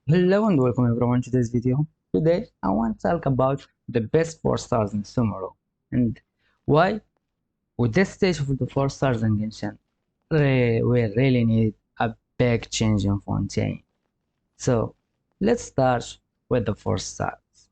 Hello and welcome everyone to this video. Today I want to talk about the best 4 stars in Sumeru and why with this stage of the 4 stars in Genshin we really need a big change in Fontaine. So let's start with the 4 stars.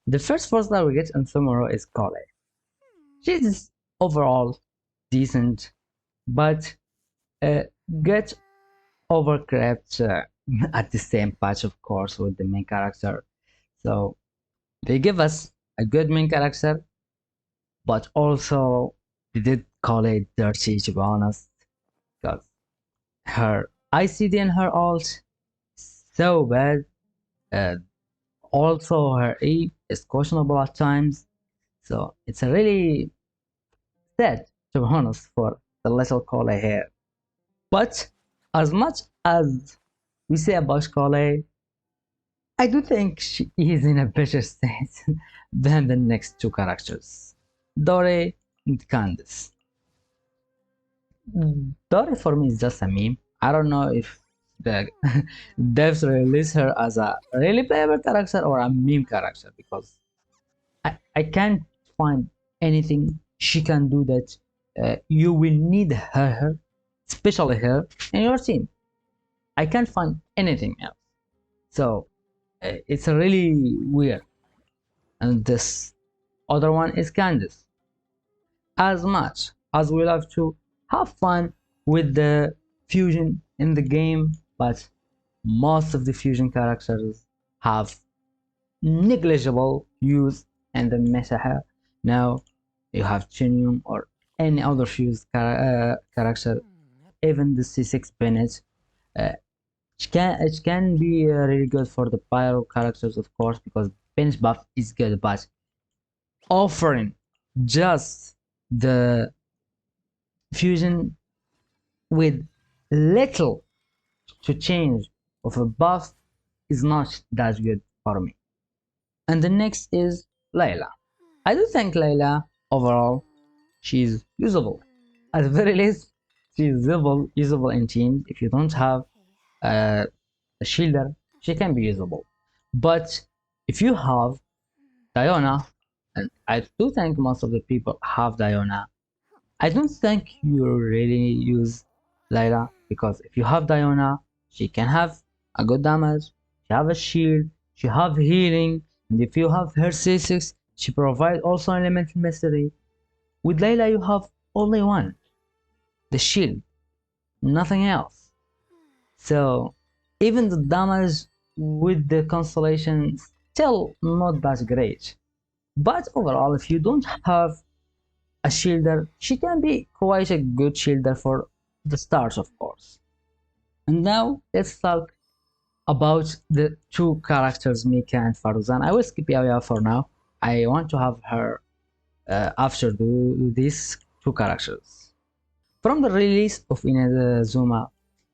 The first 4 star we get in Sumeru is Kale. She's overall decent but uh, get overcrapped at the same patch of course with the main character. So they give us a good main character, but also they did call it dirty to be honest, because her ICD and her ult so bad. Uh, Also her E is questionable at times, so it's a really sad to be honest for the little Kole here. But as much as we say about Kole, I do think she is in a better state than the next two characters, Dore and Candice. Dore for me is just a meme. I don't know if the devs release her as a really playable character or a meme character because I can't find anything she can do that you will need her, especially her, in your team. I can't find anything else. So it's really weird. And this other one is Candice. As much as we love to have fun with the fusion in the game, but most of the fusion characters have negligible use in the meta here. Now you have Chinium or any other fused character, even the C6 Bennett. Uh, it can be really good for the pyro characters, of course, because Bennett's buff is good, but offering just the fusion with little to change of a buff is not that good for me. And the next is Layla. I do think Layla overall she's usable. At the very least, she's usable in teams. If you don't have a shielder, she can be usable. But if you have Diona, and I do think most of the people have Diona, I don't think you really use Layla because if you have Diona, she can have a good damage, she have a shield, she have healing, and if you have her C6, she provides also elemental mastery. With Layla, you have only one, the shield, nothing else. So even the damage with the constellation still not that great. But overall, if you don't have a shielder, she can be quite a good shielder for the stars, of course. And now let's talk about the two characters, Mika and Faruzan. I will skip Yaya for now. I want to have her after these two characters. From the release of Inazuma,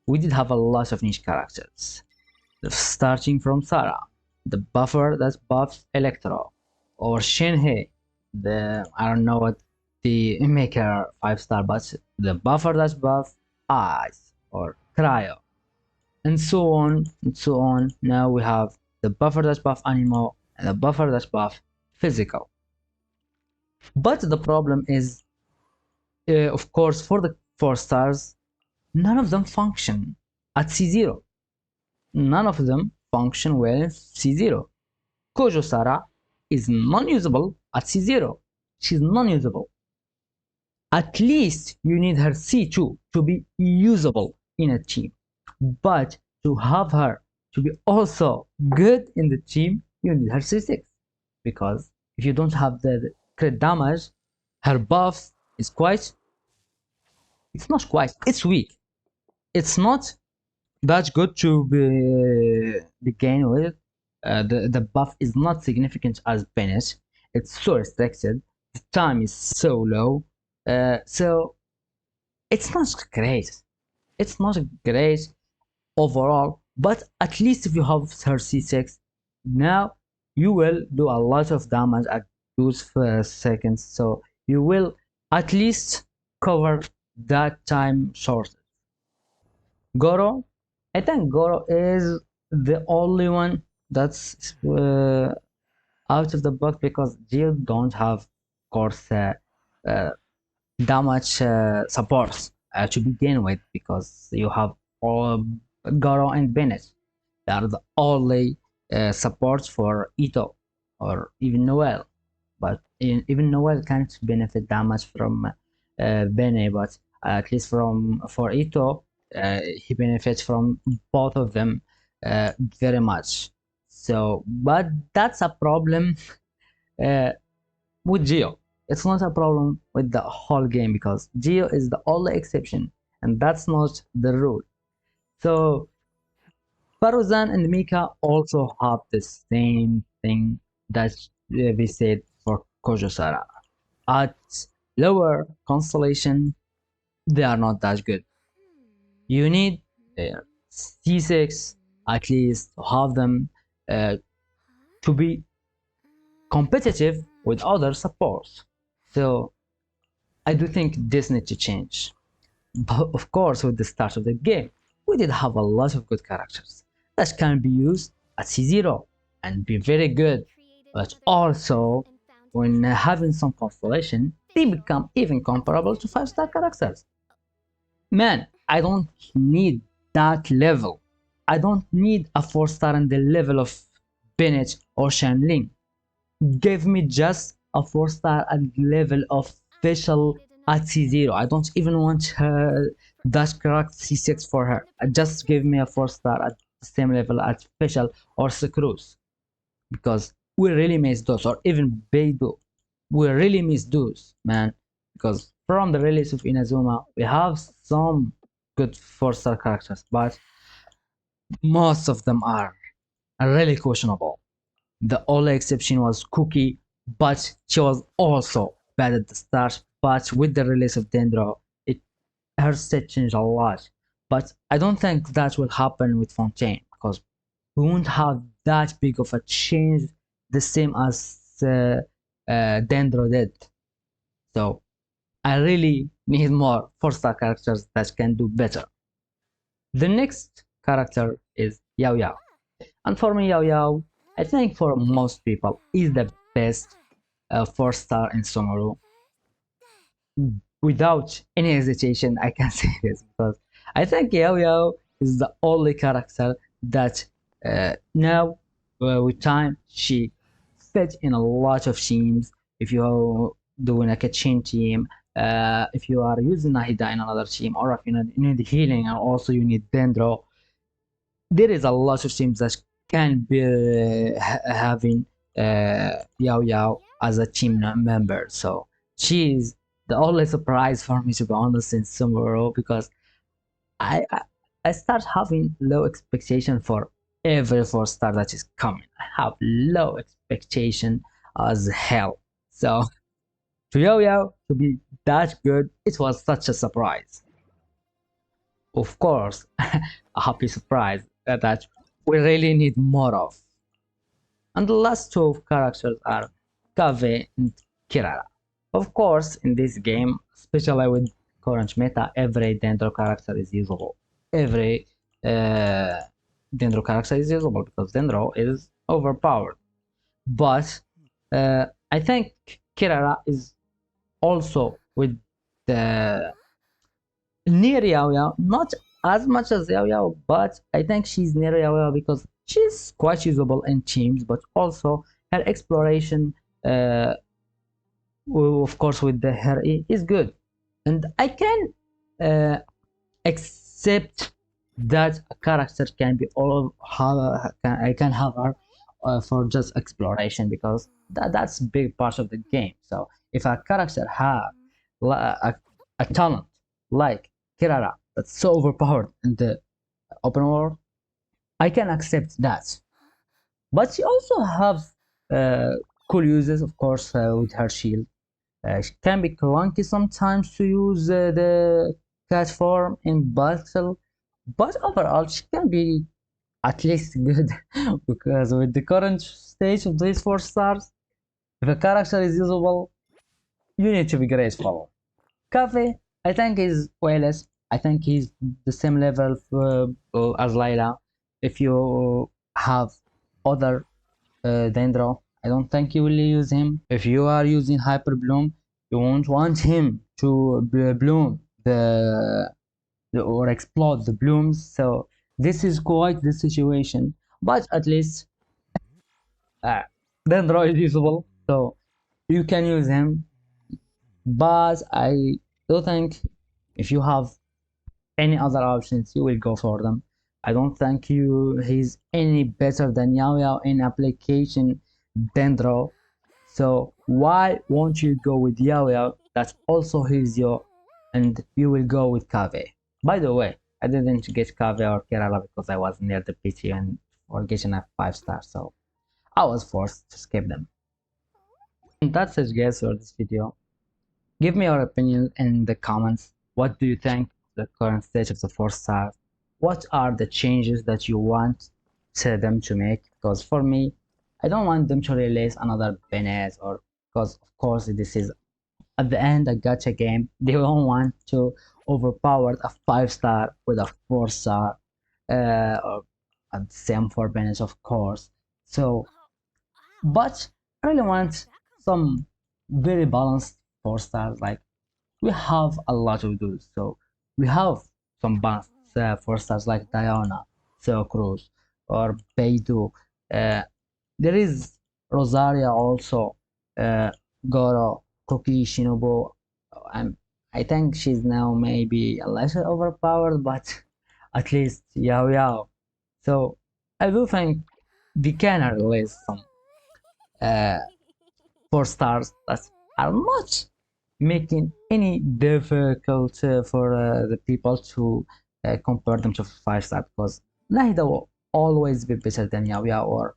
we did have a lot of niche characters. Starting from Sarah, the buffer that buffs Electro, or Shinhei, the I don't know what the maker 5 star, but the buffer that buff Ice or Cryo, and so on and so on. Now we have the buffer that buff Animo and the buffer that buff Physical. But the problem is, of course, for the 4 stars, none of them function at C0. None of them function well in C0. Kojo Sara is non-usable at C0. She's non-usable. At least you need her C2 to be usable in a team. But to have her to be also good in the team, you need her C6. Because if you don't have the crit damage, her buff is quite, it's not quite, it's weak. It's not that good to be gained with. The buff is not significant as Bennett. It's so restricted. The time is so low. So it's not great. It's not great overall. But at least if you have her C6, now you will do a lot of damage at those first seconds. So you will at least cover that time short. Goro, I think Goro is the only one that's out of the box because Geo don't have, of course, uh, that much support to begin with because you have all Garo and Bennett. They are the only supports for Ito or even Noel. But even Noel can't benefit that much from Bene, but at least from for Ito, he benefits from both of them very much. So, but that's a problem uh, with Geo. It's not a problem with the whole game because Geo is the only exception, and that's not the rule. So Faruzan and Mika also have the same thing that we said for Kojosara. At lower constellation, they are not that good. You need C6 at least to have them to be competitive with other supports. So I do think this needs to change. But of course, with the start of the game, we did have a lot of good characters that can be used at C0 and be very good. But also, when having some constellation, they become even comparable to 5-star characters. Man, I don't need that level. I don't need a 4-star in the level of Bennett or Shanling. Give me just a 4-star at level of official at C0. I don't even want her dash cracked C6 for her. Just give me a 4-star at the same level as official or Screws. Because we really miss those, or even Beidou. We really miss those, man. Because from the release of Inazuma, we have some good 4-star characters, but most of them are really questionable. The only exception was Cookie, but she was also bad at the start. But with the release of Dendro, it her set changed a lot. But I don't think that will happen with Fontaine because we won't have that big of a change, the same as Dendro did. So I really need more 4-star characters that can do better. The next character is Yao Yao. And for me, Yao Yao, I think for most people, is the best 4-star in Sumeru. Without any hesitation, I can say this because I think Yao Yao is the only character that now, with time, she fit in a lot of teams. If you're doing like a chain team, if you are using Nahida in another team, or if you need healing and also you need Dendro, there is a lot of teams that can be having Yao Yao as a team member. So she's the only surprise for me to be honest in Sumeru because I start having low expectation for every 4-star that is coming. I have low expectation as hell. So to Yao Yao to be that good, it was such a surprise. Of course, a happy surprise that we really need more of. And the last two characters are Kave and Kirara. Of course, in this game, especially with current meta, every Dendro character is usable. Every uh, Dendro character is usable because Dendro is overpowered. But I think Kirara is also with the near Yao Yao, not as much as Yao Yao, but I think she's near Yao Yao because she's quite usable in teams, but also her exploration, uh, of course, with the her is good, and I can uh, accept that a character can be all I can have her for just exploration because that's big part of the game. So if a character have a talent like Kirara that's so overpowered in the open world, I can accept that. But she also has uh, cool uses, of course, with her shield. She can be clunky sometimes to use the cat form in battle, but overall she can be at least good because with the current stage of these 4-stars, if a character is usable, you need to be grateful. Cafe, I think is way less. I think he's the same level as Layla. if you have other Dendro, I don't think you will use him. If you are using Hyper Bloom, you won't want him to bloom or explode the blooms. So this is quite the situation. But at least uh, Dendro is usable, so you can use him. But I do think if you have any other options, you will go for them. I don't think he's any better than Yao Yao in application Dendro. So why won't you go with Yao Yao? That's also his yo, and you will go with Kave. By the way, I didn't get Kave or Kerala because I was near the PT and for getting a 5 star, so I was forced to skip them. And that's it guys for this video. Give me your opinion in the comments. What do you think of the current state of the 4 star? What are the changes that you want them to make? Because for me, I don't want them to release another Benes or because of course this is at the end a gacha game. They don't want to overpower a 5 star with a 4 star or the same for Benes of course. So but I really want some very balanced 4 stars. Like we have a lot of those. So we have some balanced 4 stars like Diana, Theo Cruz, or Beidou. Uh, there is Rosaria also, uh, Goro, Koki, Shinobu. And I think she's now maybe a lesser overpowered, but at least Yao Yao. So I do think we can release some uh, 4 stars that are not making any difficult for the people to compare them to 5 star because Nahida will always be better than Yaoya or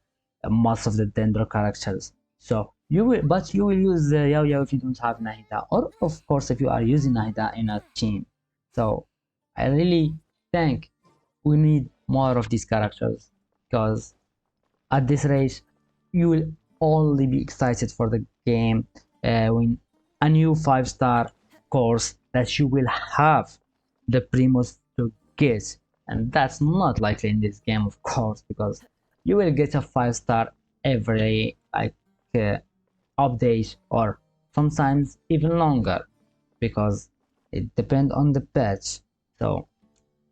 most of the Dendro characters. So you will use Yaoya if you don't have Nahida, or of course if you are using Nahida in a team. So I really think we need more of these characters because at this rate, you will only be excited for the game when a new 5 star course that you will have the Primus to get. And that's not likely in this game, of course, because you will get a 5 star every like uh, update or sometimes even longer because it depends on the patch. So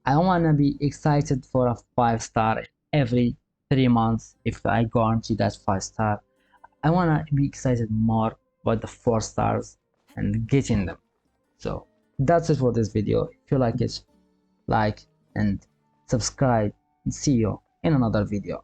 I wanna be excited for a 5 star every 3 months if I guarantee that 5 star. I wanna be excited more about the 4 stars and getting them. So that's it for this video. If you like it, like and subscribe and see you in another video.